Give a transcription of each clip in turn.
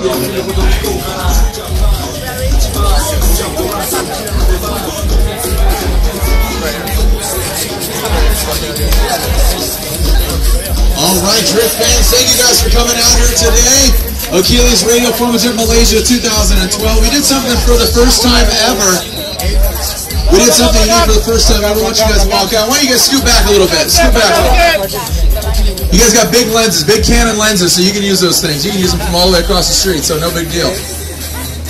All right, Drift fans, thank you guys for coming out here today. Achilles Radio Formative Malaysia 2012. We did something for the first time ever. We did something unique for the first time ever. I want you guys to walk out. Why don't you guys scoot back a little bit? Scoot back a little bit. You guys got big lenses, big Canon lenses, so you can use those things. You can use them from all the way across the street, so no big deal.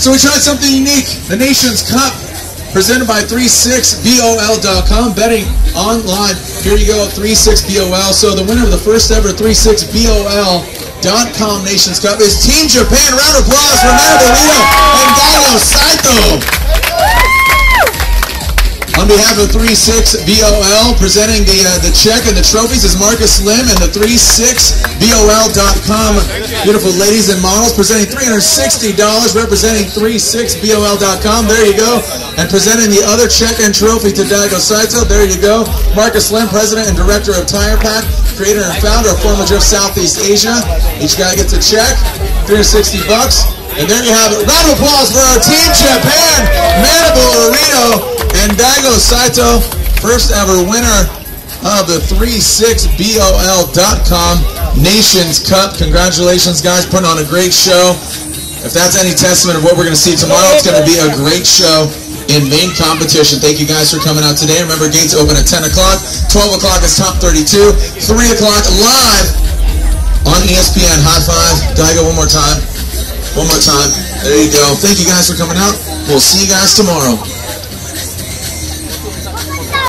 So we tried something unique. The Nations Cup, presented by 36BOL.com, betting online. Here you go, 36BOL. So the winner of the first ever 36BOL.com Nations Cup is Team Japan. Round of applause for Manuel and Daigo Saito. On behalf of 36BOL, presenting the check and the trophies is Marcus Lim and the 36BOL.com beautiful ladies and models, presenting $360, representing 36BOL.com. There you go. And presenting the other check and trophy to Daigo Saito. There you go. Marcus Lim, president and director of Tire Pack, creator and founder of Forma Drift Southeast Asia. Each guy gets a check, $360. And there you have it. Round of applause for our Team Japan, Manable Arino and Daigo Saito, first ever winner of the 36BOL.com Nations Cup. Congratulations, guys, putting on a great show. If that's any testament of what we're going to see tomorrow, it's going to be a great show in main competition. Thank you guys for coming out today. Remember, gates open at 10 o'clock. 12 o'clock is Top 32. 3 o'clock live on ESPN. High five. Daigo, one more time. One more time. There you go. Thank you guys for coming out. We'll see you guys tomorrow.